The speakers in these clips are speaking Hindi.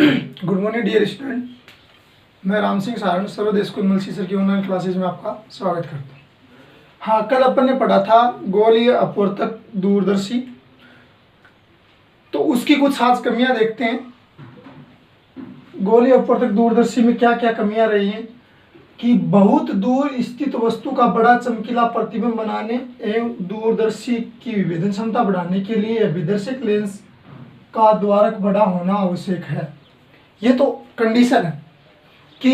गुड मॉर्निंग डियर स्टूडेंट, मैं राम सिंह सारण सर्वोदय स्कूल मलसी सर की ऑनलाइन क्लासेज में आपका स्वागत करता हूँ। हाँ, कल अपन ने पढ़ा था गोलीय अपवर्तक दूरदर्शी, तो उसकी कुछ खास कमियां देखते हैं। गोलीय अपवर्तक दूरदर्शी में क्या क्या कमियां रही हैं कि बहुत दूर स्थित वस्तु का बड़ा चमकीला प्रतिबिंब बनाने एवं दूरदर्शी की विभेदन क्षमता बढ़ाने के लिए विदर्शक लेंस का द्वारक बड़ा होना आवश्यक है। ये तो कंडीशन है कि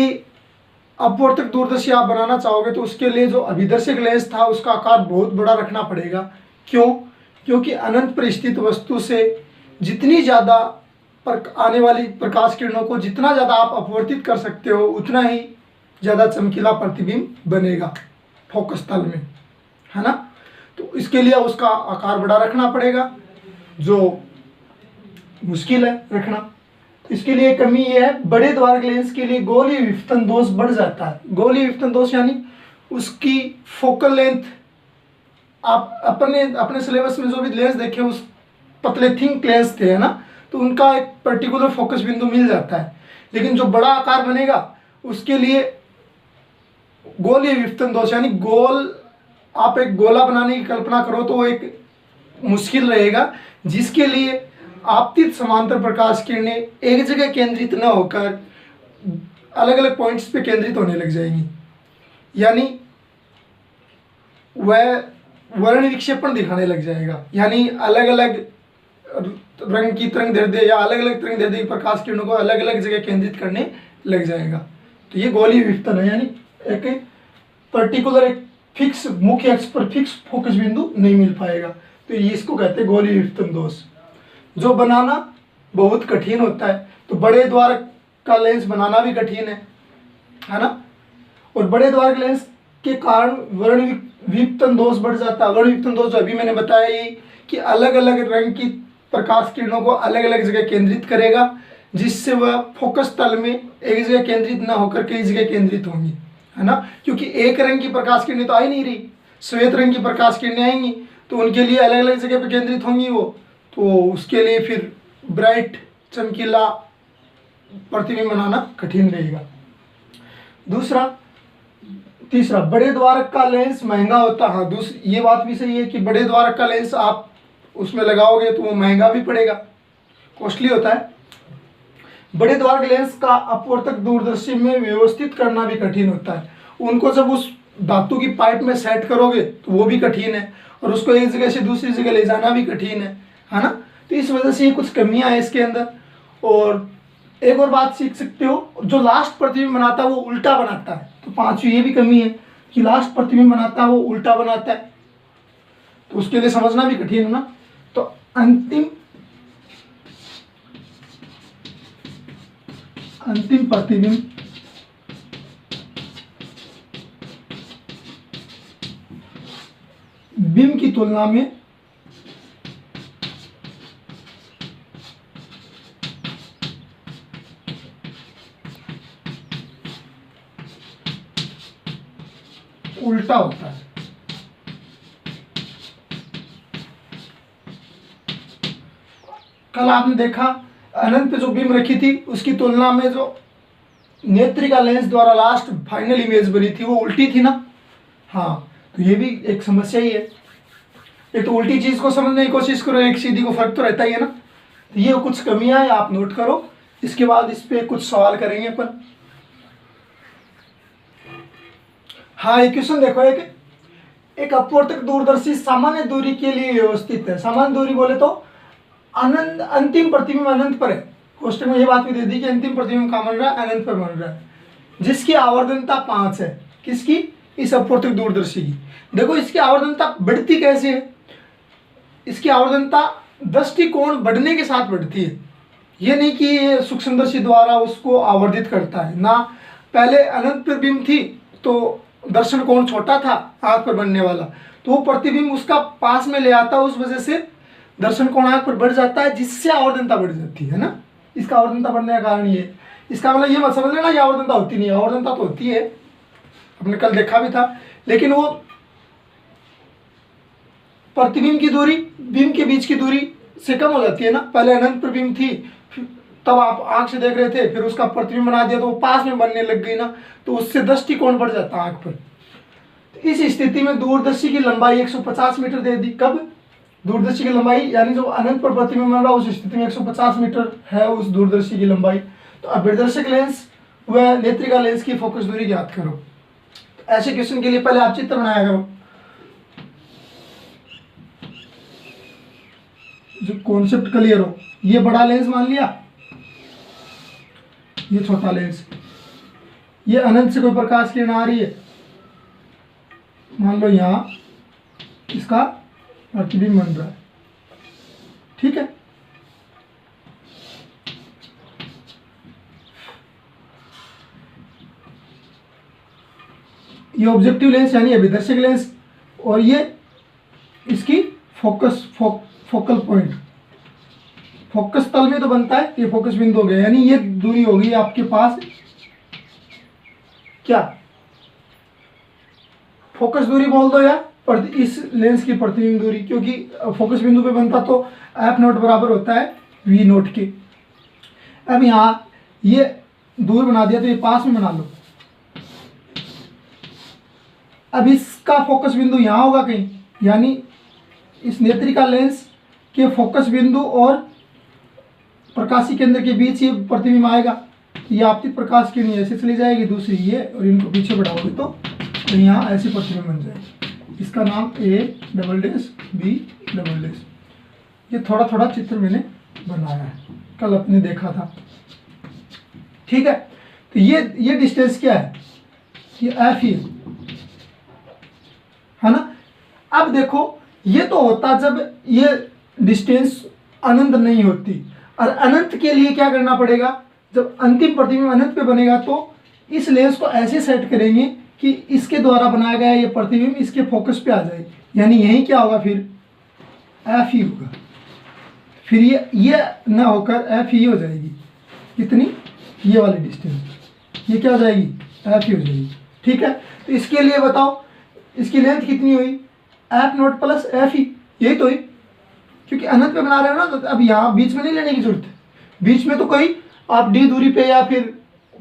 अपवर्तक दूरदर्शी आप बनाना चाहोगे तो उसके लिए जो अभिदर्शक लेंस था उसका आकार बहुत बड़ा रखना पड़ेगा। क्यों? क्योंकि अनंत पर स्थित वस्तु से जितनी ज़्यादा आने वाली प्रकाश किरणों को जितना ज़्यादा आप अपवर्तित कर सकते हो उतना ही ज़्यादा चमकीला प्रतिबिंब बनेगा फोकस तल में, है ना। तो इसके लिए उसका आकार बड़ा रखना पड़ेगा, जो मुश्किल है रखना। इसके लिए कमी ये है, बड़े द्वारक लेंस के लिए गोलीय विपतन दोष बढ़ जाता है। गोलीय विपतन दोष यानी उसकी फोकल लेंथ, आप अपने सिलेबस में जो भी लेंस देखे उस पतले थिंक लेंस थे, है ना, तो उनका एक पर्टिकुलर फोकस बिंदु मिल जाता है। लेकिन जो बड़ा आकार बनेगा उसके लिए गोलीय विपतन दोष यानी गोल, आप एक गोला बनाने की कल्पना करो तो वो एक मुश्किल रहेगा, जिसके लिए आपतित समांतर प्रकाश किरणें एक जगह केंद्रित न होकर अलग अलग पॉइंट्स पे केंद्रित होने लग जाएंगी। यानी वह वर्ण विक्षेपण दिखाने लग जाएगा, यानी अलग अलग रंग की तरंग दैर्ध्य या अलग अलग तरंग दैर्ध्य की प्रकाश किरणों को अलग अलग जगह केंद्रित करने लग जाएगा। तो ये गोलीय विपतन है, यानी एक पर्टिकुलर एक फिक्स मुख्य अक्ष पर फिक्स फोकस बिंदु नहीं मिल पाएगा। तो ये इसको कहते हैं गोलीय विपतन दोष, जो बनाना बहुत कठिन होता है। तो बड़े द्वारक का लेंस बनाना भी कठिन है ना। और बड़े द्वारक लेंस के कारण वर्ण विपतन दोष बढ़ जाता है। वर्ण विपतन दोष जो अभी मैंने बताया ये कि अलग अलग रंग की प्रकाश किरणों को अलग अलग जगह केंद्रित करेगा, जिससे वह फोकस तल में एक जगह केंद्रित ना होकर कई जगह केंद्रित होंगी, है ना। क्योंकि एक रंग की प्रकाश किरणें तो आ ही नहीं रही, श्वेत रंग की प्रकाश किरणें आएंगी तो उनके लिए अलग अलग जगह पर केंद्रित होंगी वो, तो उसके लिए फिर ब्राइट चमकीला प्रतिबिंब बनाना कठिन रहेगा। तीसरा, बड़े द्वारक का लेंस महंगा होता है। हाँ, दूसरी ये बात भी सही है कि बड़े द्वारक का लेंस आप उसमें लगाओगे तो वो महंगा भी पड़ेगा, कॉस्टली होता है। बड़े द्वारक लेंस का अपवर्तक दूरदर्शी में व्यवस्थित करना भी कठिन होता है। उनको जब उस धातु की पाइप में सेट करोगे तो वो भी कठिन है, और उसको एक जगह से दूसरी जगह ले जाना भी कठिन है ना। तो इस वजह से ये कुछ कमियां हैं इसके अंदर। और एक और बात सीख सकते हो, जो लास्ट प्रतिबिंब बनाता है वो उल्टा बनाता है। तो पांचवी ये भी कमी है कि लास्ट प्रतिबिंब बनाता है वो उल्टा बनाता है, तो उसके लिए समझना भी कठिन है ना। तो अंतिम प्रतिबिंब बिंब की तुलना में उल्टा होता है। कल आपने देखा अनंत पे जो बीम रखी थी उसकी तुलना में जो नेत्रिका लेंस द्वारा लास्ट फाइनल इमेज बनी थी वो उल्टी थी ना। हाँ, तो ये भी एक समस्या ही है। एक तो उल्टी चीज को समझने की कोशिश करो, एक सीधी को फर्क तो रहता ही है ना। तो ये कुछ कमियां हैं, आप नोट करो। इसके बाद इस पे कुछ सवाल करेंगे अपन। हाँ, एक क्वेश्चन देखो, एक अपवर्तक दूरदर्शी सामान्य दूरी के लिए व्यवस्थित है। सामान्य दूरी बोले तो अनंत, अंतिम प्रतिबिंब अनंत पर है। क्वेश्चन में ये बात भी दे दी कि अंतिम प्रतिबिंब कहाँ बन रहा है, अनंत पर बन रहा है, जिसकी आवर्धनता 5 है। किसकी? इस अपवर्तक दूरदर्शी की। देखो इसकी आवर्धनता बढ़ती कैसे है, इसकी आवर्धनता दृष्टिकोण बढ़ने के साथ बढ़ती है। ये नहीं कि ये सूक्ष्मदर्शी द्वारा उसको आवर्धित करता है ना। पहले अनंत पर बीम थी तो दर्शन कोण छोटा था आंख पर बनने वाला, तो वो प्रतिबिंब उसका पास में ले आता, उस वजह से दर्शन कोण आंख पर बढ़ जाता है, जिससे आवर्धनता बढ़ जाती है ना। इसका आवर्धनता बढ़ने का कारण ये, इसका मतलब ये मत समझ लेना ये आवर्धनता होती नहीं है। आवर्धनता तो होती है, हमने कल देखा भी था, लेकिन वो प्रतिबिंब की दूरी बिंब के बीच की दूरी से कम हो जाती है ना। पहले अनंत पर बीम थी तब आप आंख से देख रहे थे, फिर उसका प्रतिबिंब बना दिया तो वो पास में बनने लग गई ना, तो उससे दृष्टिकोण बढ़ जाता आंख पर। तो इस स्थिति में दूरदर्शी की लंबाई 150 मीटर दे दी। कब? दूरदर्शी की लंबाई यानी जो अनंत पर प्रतिबिंब बन रहा उस स्थिति में 150 मीटर है उस दूरदर्शी की लंबाई। तो अभिदर्शक लेंस व नेत्रिका लेंस की फोकस दूरी ज्ञात करो। तो ऐसे क्वेश्चन के लिए पहले आप चित्र बनाया करो, जो कॉन्सेप्ट क्लियर हो। ये बड़ा लेंस मान लिया, ये छोटा लेंस, ये अनंत से कोई प्रकाश किरण आ रही है, मान लो यहां इसका प्रतिबिंब बन रहा है, ठीक है। ये ऑब्जेक्टिव लेंस यानी अभिदर्शक लेंस, और ये इसकी फोकल पॉइंट, फोकस तल में तो बनता है, ये फोकस बिंदु हो गया, यानी ये दूरी होगी आपके पास क्या, फोकस दूरी बोल दो या इस लेंस की प्रतिबिंब दूरी, क्योंकि फोकस बिंदु पे बनता तो एफ नोट बराबर होता है वी नोट के। अब यहाँ ये दूर बना दिया तो ये पास में बना लो। अब इसका फोकस बिंदु यहाँ होगा कहीं, यानी इस नेत्रिका लेंस के फोकस बिंदु और प्रकाशी केंद्र के बीच ये प्रतिबिंब आएगा। ये आपतित प्रकाश किरण ऐसे चली जाएगी, दूसरी ये, और इनको पीछे बढ़ाओगे तो यहाँ ऐसी प्रतिबिंब बन जाएगी। इसका नाम A double dash B double dash. ये थोड़ा थोड़ा चित्र मैंने बनाया है, कल अपने देखा था, ठीक है। तो ये डिस्टेंस क्या है, ये F ही है ना। अब देखो ये तो होता जब ये डिस्टेंस अनंत नहीं होती, और अनंत के लिए क्या करना पड़ेगा, जब अंतिम प्रतिबिंब अनंत पे बनेगा तो इस लेंस को ऐसे सेट करेंगे कि इसके द्वारा बनाया गया ये प्रतिबिंब इसके फोकस पे आ जाए, यानी यही क्या होगा फिर एफ ही होगा, फिर ये न होकर एफ ही हो जाएगी। कितनी, ये वाली डिस्टेंस, ये क्या हो जाएगी, एफ ही हो जाएगी, ठीक है। तो इसके लिए बताओ इसकी लेंथ कितनी हुई, एफ नोट प्लस एफ ही, यही तो हुई, क्योंकि अनंत पे बना रहे हो ना, तो अब यहाँ बीच में नहीं लेने की जरूरत है। बीच में तो कोई आप डी दूरी पे या फिर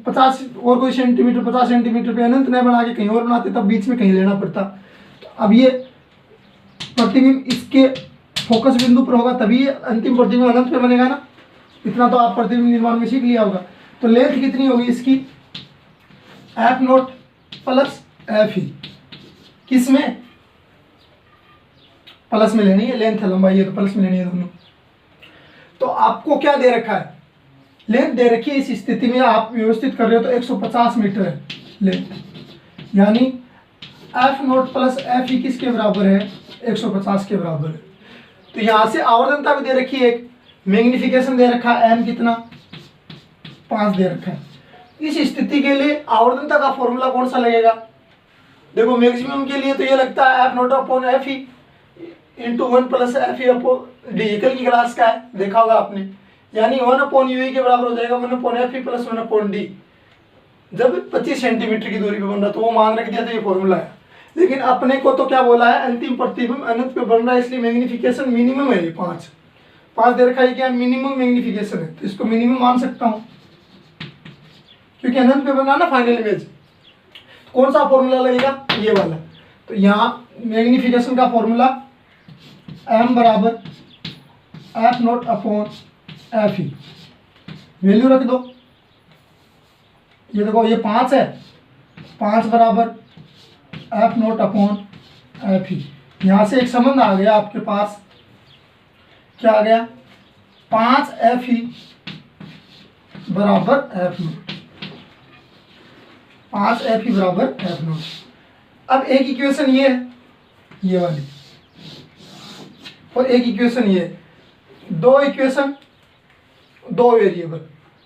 50 और कोई सेंटीमीटर 50 सेंटीमीटर पे अनंत नहीं बना के कहीं और बनाते, तब बीच में कहीं लेना पड़ता। तो अब ये प्रतिबिंब इसके फोकस बिंदु पर होगा, तभी ये अंतिम प्रतिबिंब अनंत पे बनेगा ना। इतना तो आप प्रतिबिंब निर्माण में सीख लिया होगा। तो लेंथ कितनी होगी इसकी, एफ नोट प्लस एफ ही, किस में, प्लस में लेनी है, लेंथ है लंबाई है तो प्लस में लेनी है दोनों। तो आपको क्या दे रखा है, लेंथ दे रखी है। इस स्थिति में आप व्यवस्थित कर रहे हो तो 150 मीटर है लेंथ, यानी एफ नोट प्लस एफ ही किसके बराबर है, 150 के बराबर है। तो यहां से आवर्धनता भी दे रखी है, एक मैग्निफिकेशन दे रखा है, एम कितना 5 दे रखा है। इस स्थिति के लिए आवर्धनता का फॉर्मूला कौन सा लगेगा, देखो मैक्सिमम के लिए तो ये लगता है एफ नोट अपॉन एफ ही इंटू 1 प्लस एफ ही अपॉन डी, एकल की क्लास का है, देखा होगा आपने, यानी 1 अपॉन यू के बराबर हो जाएगा 1 अपॉन एफ ही प्लस 1 अपॉन डी। जब 25 सेंटीमीटर की दूरी पे बन रहा तो वो मान रख दिया तो ये फॉर्मूला है। लेकिन अपने को तो क्या बोला है, अंतिम प्रतिबिंब अनंत पे बन रहा है, इसलिए मैग्निफिकेशन मिनिमम है, ये 5 दे रखा है, क्या मिनिमम मैग्निफिकेशन है, तो इसको मिनिमम मान सकता हूँ क्योंकि अनंत पे बना ना फाइनल इमेज। कौन सा फॉर्मूला लगेगा, ये वाला। तो यहाँ मैग्निफिकेशन का फॉर्मूला m बराबर एफ नोट अपॉन एफ ही, वैल्यू रख दो। ये देखो ये 5 है, 5 बराबर एफ नोट अपॉन एफ ही। यहाँ से एक संबंध आ गया आपके पास, क्या आ गया, 5 एफ ही बराबर एफ नोट, 5 एफ ही बराबर एफ नोट। अब एक इक्वेशन ये है, ये वाली, और एक इक्वेशन ये, दो इक्वेशन दो वेरिएबल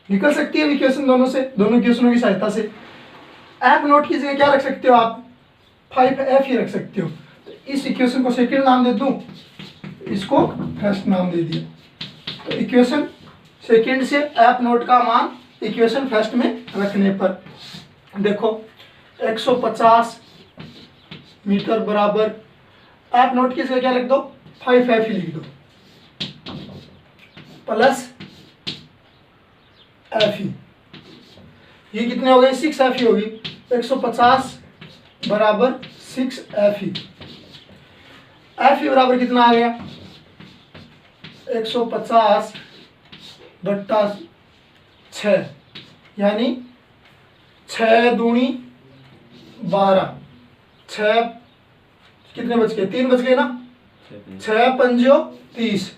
निकल सकती है इक्वेशन दोनों से, दोनों इक्वेशनों की सहायता से। एफ नोट की जगह क्या रख सकते हो आप, 5 एफ ही रख सकते हो। तो इस इक्वेशन को सेकंड नाम दे दूं, इसको फर्स्ट नाम दे दिया। तो इक्वेशन सेकंड से एफ नोट का मान इक्वेशन फर्स्ट में रखने पर देखो 150 मीटर बराबर एफ नोट की जगह क्या लिख दो, 5 एफ ही लिख दो, प्लस एफ ई, ये कितने हो गए 6 एफ ई होगी, 150 बराबर 6 एफ ई। एफ ई बराबर कितना आ गया 150 बट्टा 6, यानी 6 दूनी 12, 6 कितने बच गए 3 बच गए ना, 6 पंजो 30,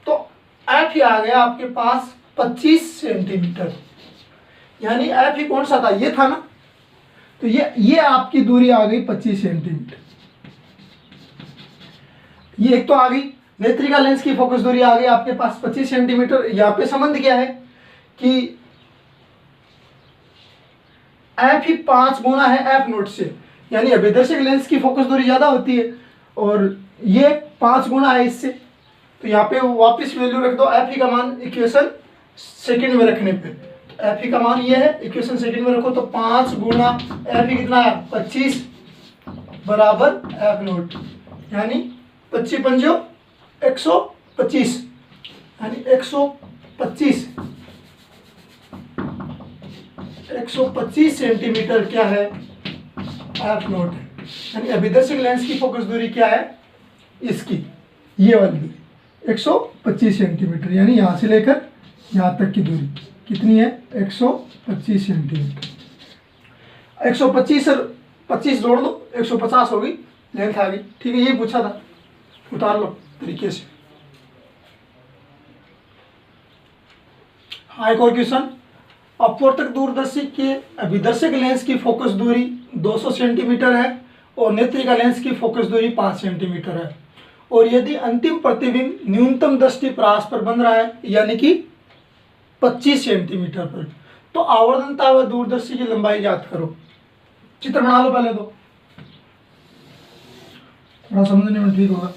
तो एफ ही आ गया आपके पास 25 सेंटीमीटर। यानी एफ ही कौन सा था, ये था ना, तो ये आपकी दूरी आ गई 25 सेंटीमीटर। ये एक तो आ गई, नेत्रिका लेंस की फोकस दूरी आ गई आपके पास 25 सेंटीमीटर। यहाँ पे संबंध क्या है कि एफ ही 5 गुना है एफ नोट से, यानी अभिदर्शक लेंस की फोकस दूरी ज्यादा होती है और ये 5 गुना है इससे। तो यहाँ पे वापस वैल्यू रख दो, एफ ही का मान इक्वेशन सेकंड में रखने पे, एफ ही का मान ये है, इक्वेशन सेकंड में रखो तो 5 गुना एफ ही कितना है 25 बराबर एफ नोट, यानी 25 पंजो 125, यानी 125 सेंटीमीटर क्या है एफ नोट है। यानी अभिदर्शक लेंस की फोकस दूरी क्या है इसकी, ये वाली दूरी 125 सेंटीमीटर, यानी यहाँ से लेकर यहाँ तक की दूरी कितनी है 125 सेंटीमीटर। 125 और 25 जोड़ दो 150 होगी, लेंथ आ गई। ठीक है, ये पूछा था, उतार लो तरीके से। हाँ, एक और क्वेश्चन, अपवर्तक दूरदर्शी के अभिदर्शक लेंस की फोकस दूरी 200 सेंटीमीटर है और नेत्रिका लेंस की फोकस दूरी 5 सेंटीमीटर है, और यदि अंतिम प्रतिबिंब न्यूनतम दृष्टि परास पर बन रहा है यानी कि 25 सेंटीमीटर पर, तो आवर्धनता व दूरदर्शी की लंबाई ज्ञात करो। चित्र बना लो पहले, तो थोड़ा समझने में ठीक होगा।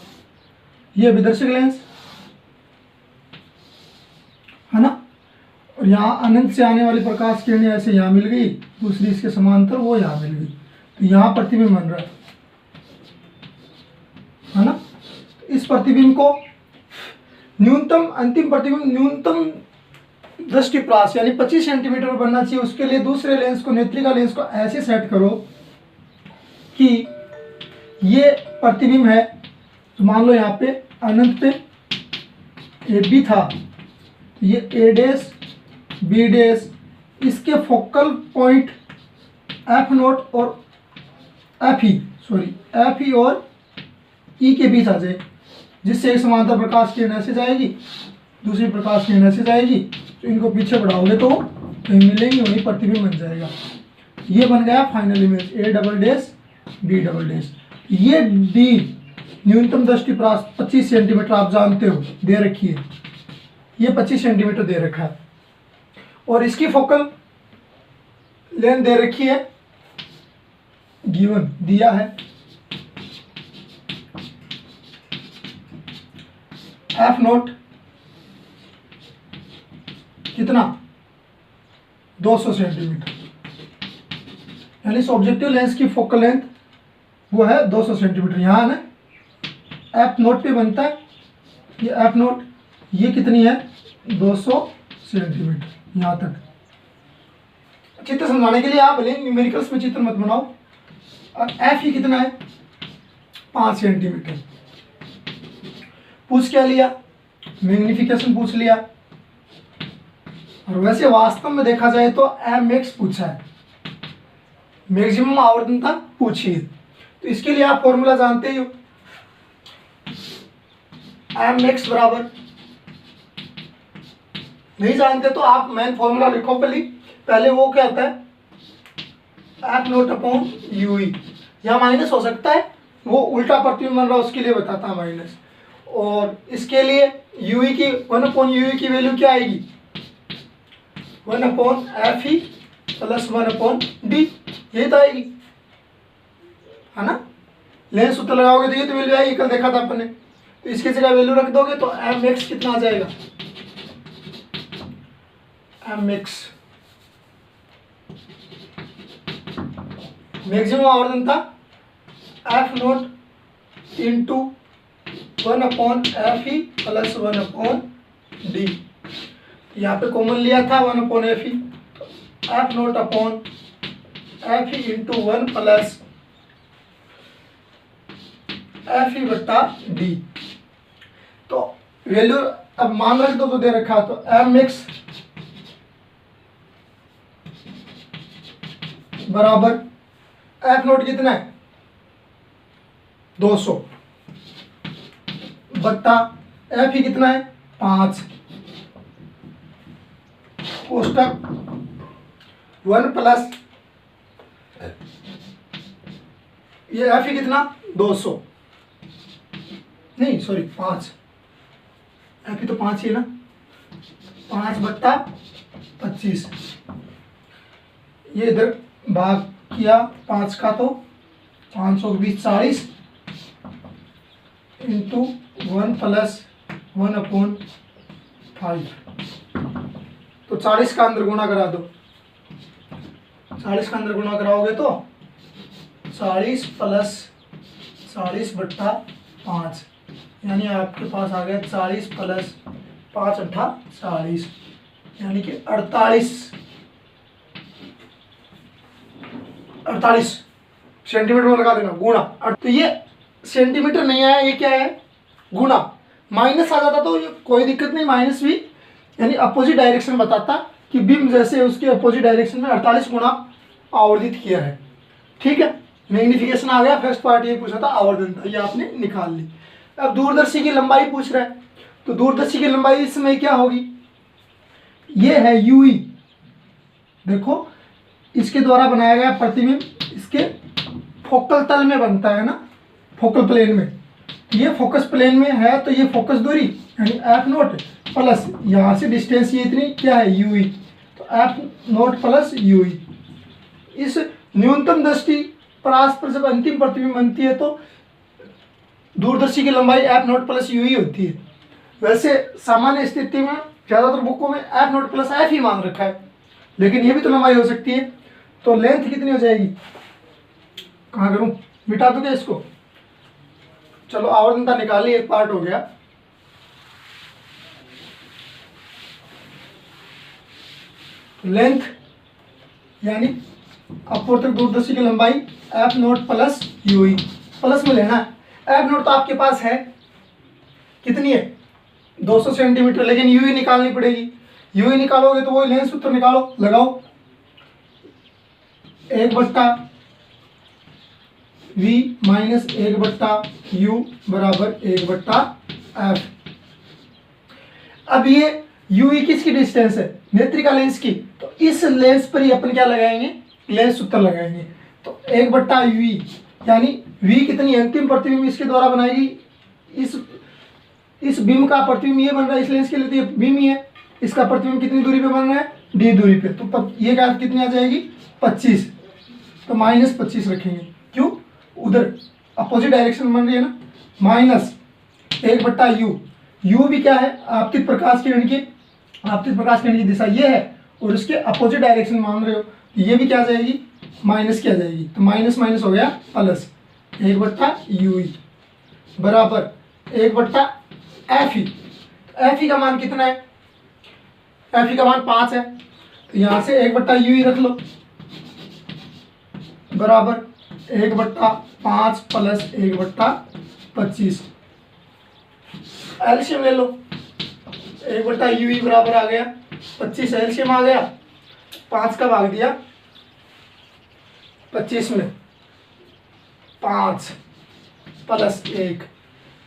ये अभिदर्शक लेंस है ना, और यहाँ अनंत से आने वाली प्रकाश किरणें ऐसे यहाँ मिल गई, दूसरी इसके समांतर वो यहाँ मिल गई, तो यहाँ प्रतिबिंब बन रहा है ना। इस प्रतिबिंब को न्यूनतम, अंतिम प्रतिबिंब न्यूनतम दृष्टि परास यानी 25 सेंटीमीटर पर बनना चाहिए। उसके लिए दूसरे लेंस को, नेत्रिका लेंस को ऐसे सेट करो कि ये प्रतिबिंब है, तो मान लो यहाँ पे अनंत पे ए बी था, ये ए डैश बी डैश, इसके फोकल पॉइंट एफ नोट और एफ ई और ई के बीच आ जाए, जिससे एक समांतर प्रकाश किरण ऐसे जाएगी, दूसरी प्रकाश किरण ऐसे जाएगी, तो इनको पीछे बढ़ाओगे तो कहीं मिलेंगे, वहीं प्रतिबिंब बन जाएगा। ये बन गया final image, A double dash B double dash. ये डी न्यूनतम दृष्टि परास 25 सेंटीमीटर आप जानते हो दे रखी है, ये 25 सेंटीमीटर दे रखा है, और इसकी फोकल लेंथ दे रखी है, गिवन दिया है एफ नोट कितना 200 सेंटीमीटर, यानी इस ऑब्जेक्टिव लेंस की फोकल लेंथ वो है 200 सेंटीमीटर। यहाँ ना एफ नोट पे बनता है, ये एफ नोट, ये कितनी है 200 सेंटीमीटर यहाँ तक। चित्र समझाने के लिए आप भले न्यूमेरिकल्स में चित्र मत बनाओ। और एफ ही कितना है 5 सेंटीमीटर। पूछ क्या लिया, मैग्निफिकेशन पूछ लिया, और वैसे वास्तव में देखा जाए तो एम एक्स पूछा है, मैक्सिमम आवर्धनता पूछी है। तो इसके लिए आप फॉर्मूला जानते ही हो, एम एक्स बराबर, नहीं जानते तो आप मेन फॉर्मूला लिखो पहले वो क्या होता है एफ नोट अपॉन यूई, यहाँ माइनस हो सकता है, वो उल्टा प्रतिबिंब बन रहा है उसके लिए बताता है माइनस। और इसके लिए यूई की 1 अपॉन यूई की वैल्यू क्या आएगी 1 upon f e plus 1 upon D, यही तो आएगी है ना। लेंस सूत्र लगाओगे तो ये तो वैल्यू आएगी, कल देखा था अपन ने। तो इसकी जगह वैल्यू रख दोगे तो एम एक्स कितना आ जाएगा, एम एक्स मैक्सिमम आवर्धनता f naught into 1 upon f e plus 1 upon d. यहाँ पे कॉमन लिया था 1/Fe, तो f naught upon f e into 1 plus f e बट्टा डी। तो वैल्यू अब मान रख दो तो दे रखा, तो एम एक्स बराबर एफ नोट कितना है 200 बट्टा एफ ई कितना है 5 कोष्टक 1 प्लस ये एफ ई कितना 200 नहीं सॉरी 5 एफ ई तो 5 ही है ना, 5 बट्टा 25, ये इधर भाग किया 5 का तो 520 इंटू 1 प्लस 1/5, तो 40 का अंदर गुणा करा दो, 40 का अंदर गुणा कराओगे तो 40 प्लस 40 बट्टा 5, यानी आपके पास आ गया 40 प्लस 5 अट्ठा 40, यानी कि 48 सेंटीमीटर में लगा देना गुणा। तो ये सेंटीमीटर नहीं आया, ये क्या है गुणा, माइनस आ जाता तो ये कोई दिक्कत नहीं, माइनस भी यानी अपोजिट डायरेक्शन बताता कि बीम जैसे उसके अपोजिट डायरेक्शन में 48 गुणा आवर्धित किया है। ठीक है, मैग्निफिकेशन आ गया, फर्स्ट पार्ट ये पूछा था आवर्धन, ये आपने निकाल ली। अब दूरदर्शी की लंबाई पूछ रहा है, तो दूरदर्शी की लंबाई इस समय क्या होगी, ये है यूई, देखो इसके द्वारा बनाया गया प्रतिबिंब इसके फोकल तल में बनता है ना, फोकल प्लेन में, ये फोकस प्लेन में है, तो ये फोकस दूरी यानी एफ नोट प्लस यहाँ से डिस्टेंस ये इतनी क्या है यूई, तो एफ नोट प्लस यूई। इस न्यूनतम दृष्टि परास पर जब अंतिम प्रतिबिंब बनती है तो दूरदर्शी की लंबाई एफ नोट प्लस यूई होती है। वैसे सामान्य स्थिति में ज़्यादातर बुकों में एफ नोट प्लस एफ ही मान रखा है, लेकिन ये भी तो लंबाई हो सकती है। तो लेंथ कितनी हो जाएगी, कहाँ करूँ, मिटा दूँ क्या इसको, चलो आवर्धनता निकाली, एक पार्ट हो गया। लेंथ यानी अपवर्तक दूरदर्शी की लंबाई F naught plus U E, plus में लेना है। एफ नोट तो आपके पास है, कितनी है 200 सेंटीमीटर, लेकिन यूई निकालनी पड़ेगी। यूई निकालोगे तो वही लेंथ सूत्र निकालो, लगाओ 1/v माइनस 1/u बराबर 1/f। अब ये यूई किसकी डिस्टेंस है, नेत्रिका लेंस की, तो इस लेंस पर ही अपन क्या लगाएंगे, लेंस सूत्र लगाएंगे। तो 1/v यानी v कितनी अंतिम प्रतिबिंब इसके द्वारा बनाएगी, इस बीम का प्रतिबिंब ये बन रहा है इस लेंस के लिए, तो ये बीम ही है, इसका प्रतिबिंब कितनी दूरी पे बन रहा है d दूरी पे, तो ये क्या कितनी आ जाएगी 25, तो -25 रखेंगे, क्यों उधर अपोजिट डायरेक्शन बन रही है ना, माइनस 1/u, u भी क्या है आपतित प्रकाश किरण की दिशा ये है, और उसके अपोजिट डायरेक्शन मान रहे हो, तो ये भी क्या आ जाएगी माइनस की आ जाएगी, तो माइनस माइनस हो गया प्लस 1/u बराबर 1/fe। fe का मान कितना है, fe का मान 5 है, तो यहाँ से 1/u रख लो बराबर 1/5 प्लस 1/25, एलसीएम ले लो, 1/u बराबर आ गया 25, एलसीएम आ गया, 5 का भाग दिया 25 में, 5 प्लस 1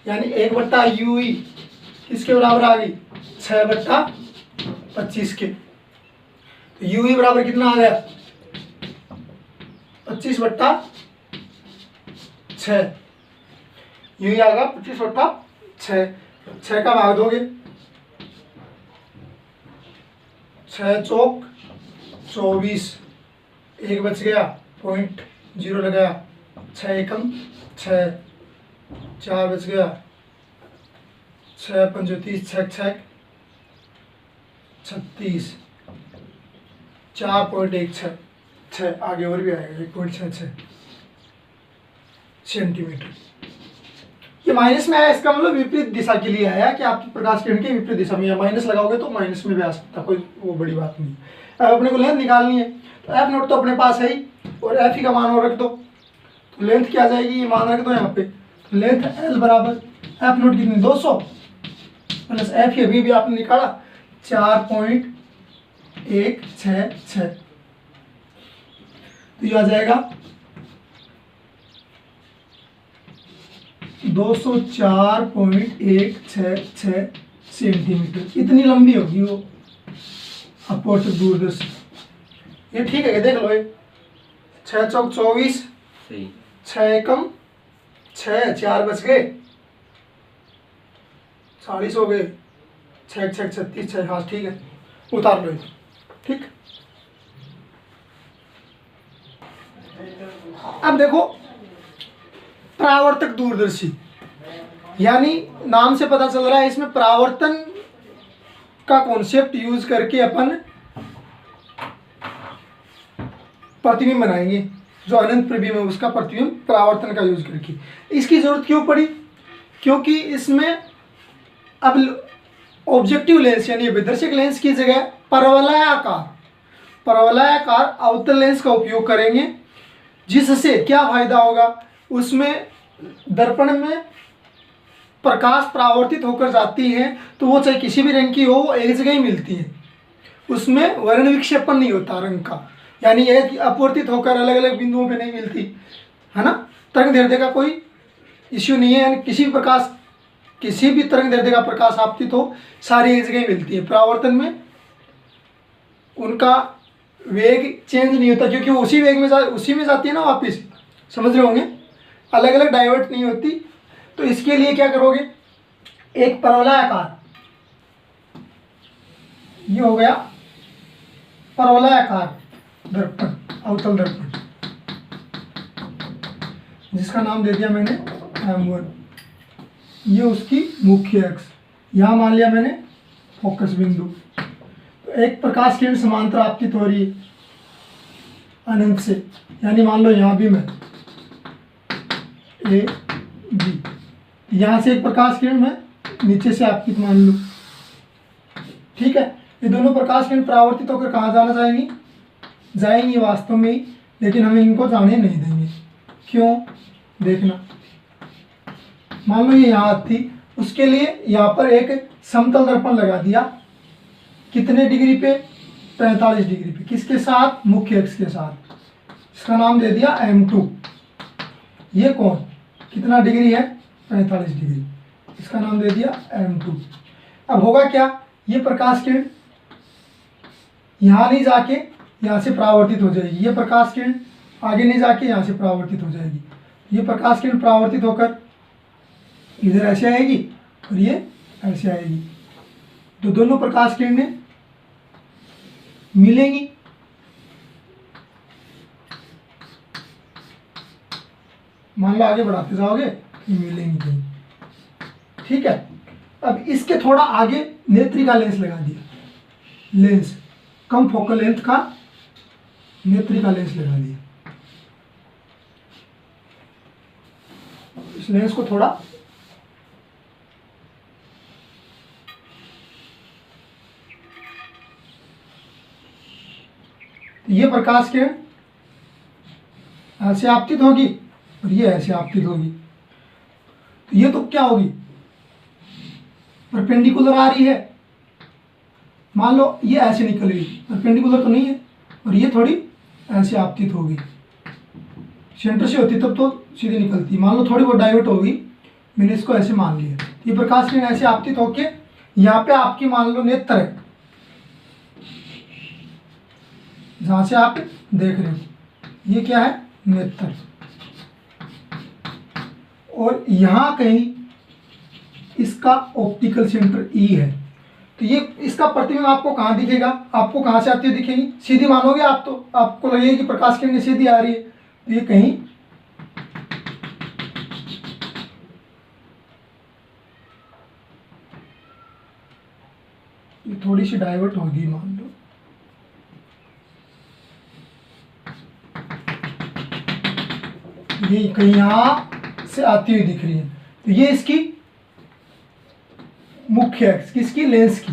यानी 1/u किसके बराबर आ गई 6/25 के, तो u बराबर कितना आ गया 25/6, u आ गया 25/6, 6 का भाग दोगे 6 चौक 24, 1 बच गया, 0.0 लगाया, 6 एकम 6, 4 बच गया, 6 पंजो 30, 6 36, 4.16, आगे और भी आएगा 1.66 सेंटीमीटर। ये माइनस में आया, इसका मतलब विपरीत दिशा के लिए आया कि आपकी प्रकाश किरण की विपरीत दिशा में, या माइनस लगाओगे तो माइनस में भी आ सकता, कोई वो बड़ी बात नहीं। अब अपने को लेंथ निकालनी है, तो एफ नोट तो अपने पास है ही, और एफ ही का मान और रख दो, तो लेंथ क्या आ जाएगी, ये मान रख दो यहाँ पे, तो लेंथ एल बराबर एफ नोट कितनी 200 प्लस एफ अभी भी आपने निकाला 4.166, तो ये आ जाएगा 204.166 सेंटीमीटर, इतनी लंबी होगी वो अपवर्तक दूरदर्शी। ये ठीक है, देख लो, ये 6 चौक 24, 6 एकम 6, 4 बच गए, 40 हो गए, 6 6 36 6, हाँ ठीक है, उतार लो ये, ठीक। अब देखो परावर्तक दूरदर्शी, यानी नाम से पता चल रहा है इसमें परावर्तन का कॉन्सेप्ट यूज करके अपन प्रतिबिंब बनाएंगे, जो अनंत प्रतिबिंब है उसका प्रतिबिंब परावर्तन का यूज करके। इसकी जरूरत क्यों पड़ी, क्योंकि इसमें अब ऑब्जेक्टिव लेंस यानी विदर्शक लेंस की जगह परवलयाकार अवतल लेंस का उपयोग करेंगे, जिससे क्या फायदा होगा, उसमें दर्पण में प्रकाश परावर्तित होकर जाती है, तो वो चाहे किसी भी रंग की हो वो एक जगह ही मिलती है, उसमें वर्ण विक्षेपण नहीं होता रंग का, यानी एक अपवर्तित होकर अलग अलग बिंदुओं पे नहीं मिलती है ना। तरंग दैर्ध्य का कोई इश्यू नहीं है, यानी किसी भी तरंग दैर्ध्य का प्रकाश आपतित हो सारी एक जगह ही मिलती है। परावर्तन में उनका वेग चेंज नहीं होता, क्योंकि वो उसी वेग में उसी में जाती है ना वापस, समझ रहे होंगे, अलग अलग डाइवर्ट नहीं होती। तो इसके लिए क्या करोगे, एक परवलयाकार, ये हो गया परवलयाकार दर्पण, अवतल दर्पण, जिसका नाम दे दिया मैंने M1, ये उसकी मुख्य अक्ष, यहाँ मान लिया मैंने फोकस बिंदु। तो एक प्रकाश किरण समांतर आपतित हो रही है अनंत से, यानी मान लो यहाँ भी मैं A B, यहाँ से एक प्रकाश किरण मैं नीचे से आपतित मान लूँ, ठीक है। ये दोनों प्रकाश किरण परावर्तित होकर कहाँ जाना जाएंगी वास्तव में ही, लेकिन हम इनको जाने नहीं देंगे। क्यों, देखना, मान लो ये यहाँ थी, उसके लिए यहाँ पर एक समतल दर्पण लगा दिया, कितने डिग्री पे, 45 डिग्री पे, किसके साथ, मुख्य अक्ष के साथ, इसका नाम दे दिया M2। ये कौन, कितना डिग्री है, 45 डिग्री, इसका नाम दे दिया M2। अब होगा क्या, ये प्रकाश किरण यहाँ नहीं जाके यहाँ से परावर्तित हो जाएगी, ये प्रकाश किरण आगे नहीं जाके यहाँ से परावर्तित हो जाएगी, ये प्रकाश किरण परावर्तित होकर इधर ऐसे आएगी और ये ऐसे आएगी, तो दोनों प्रकाश किरणें मिलेंगी। मान लो आगे बढ़ाते जाओगे ये मिलेंगी कहीं, ठीक है। अब इसके थोड़ा आगे नेत्रिका लेंस लगा दिया, लेंस कम फोकल लेंथ का नेत्रिका लेंस लगा दिया, इस लेंस को थोड़ा ये प्रकाश किरण ऐसे आपतित होगी और ये ऐसे आपतित होगी, तो ये तो क्या होगी, परपेंडिकुलर आ रही है, मान लो ये ऐसे निकल गई, परपेंडिकुलर तो नहीं है, और ये थोड़ी ऐसे आपतित होगी, सेंटर से होती तब तो सीधी निकलती, मान लो थोड़ी बहुत डाइवर्ट होगी, मैंने इसको ऐसे मान लिया, ये प्रकाश किरण ऐसे आपतित होके यहाँ पे आपकी मान लो नेत्र है, जहाँ से आप देख रहे हो, ये क्या है, नेत्र, और यहाँ कहीं इसका ऑप्टिकल सेंटर ई है, तो ये इसका प्रतिबिंब आपको कहाँ दिखेगा, आपको कहाँ से आती हुई दिखेगी, सीधी मानोगे आप, तो आपको लगेगा कि प्रकाश किरण सीधी आ रही है, तो ये कहीं ये थोड़ी सी डाइवर्ट होगी, मान लो ये कहीं यहाँ से आती हुई दिख रही है, तो ये इसकी मुख्य अक्ष, किसकी, लेंस की।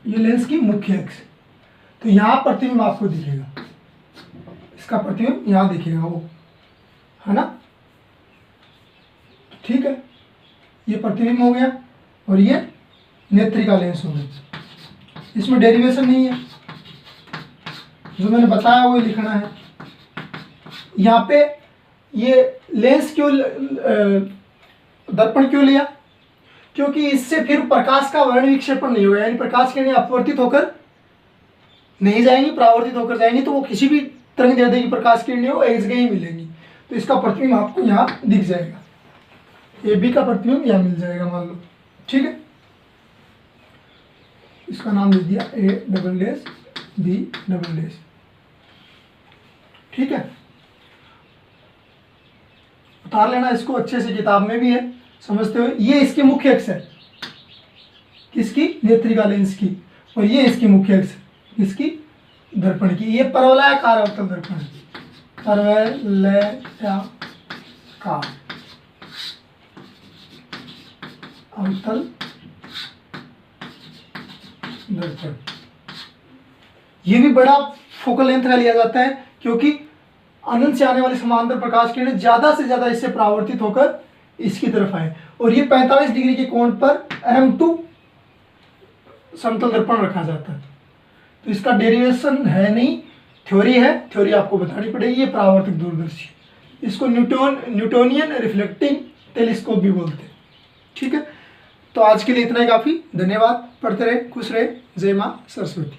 ये लेंस की मुख्य अक्ष। तो यहां प्रतिबिंब आपको दिखेगा, इसका प्रतिबिंब यहां दिखेगा वो, है ना। ठीक है, ये प्रतिबिंब हो गया और ये नेत्रिका लेंस हो गया। इसमें डेरिवेशन नहीं है, जो मैंने बताया वो लिखना है। यहाँ पे ये लेंस क्यों, दर्पण क्यों लिया, क्योंकि इससे फिर प्रकाश का वर्ण विक्षेपण नहीं होगा, यानी प्रकाश किरणें अपवर्तित होकर नहीं जाएंगी, परावर्तित होकर जाएंगी, तो वो किसी भी तरंग दैर्ध्य की प्रकाश किरणें हो एक जगह ही मिलेंगी। तो इसका प्रतिबिंब आपको यहाँ दिख जाएगा, ए बी का प्रतिबिंब यहाँ मिल जाएगा मान लो। ठीक है, इसका नाम दे दिया A double dash B double dash. ठीक है, उतार लेना इसको अच्छे से, किताब में भी है, समझते हुए। ये इसकी मुख्य अक्ष है, किसकी, नेत्रिका लेंस की, और ये इसकी मुख्य अक्ष, इसकी, दर्पण की। ये परवलयाकार अवतल दर्पण है, परवलयाकार अवतल दर्पण। ये भी बड़ा फोकल लेंथ का लिया जाता है, क्योंकि अनंत से आने वाली समांतर प्रकाश किरणें ज्यादा से ज्यादा इससे परावर्तित होकर इसकी तरफ आए। और ये 45 डिग्री के कोण पर M2 समतल दर्पण रखा जाता है। तो इसका डेरिवेशन है नहीं, थ्योरी है, थ्योरी आपको बतानी पड़ेगी। ये परावर्तक दूरदर्शी, इसको न्यूटोनियन रिफ्लेक्टिंग टेलीस्कोप भी बोलते हैं। ठीक है, तो आज के लिए इतना ही काफ़ी। धन्यवाद। पढ़ते रहे, खुश रहे। जय माँ सरस्वती।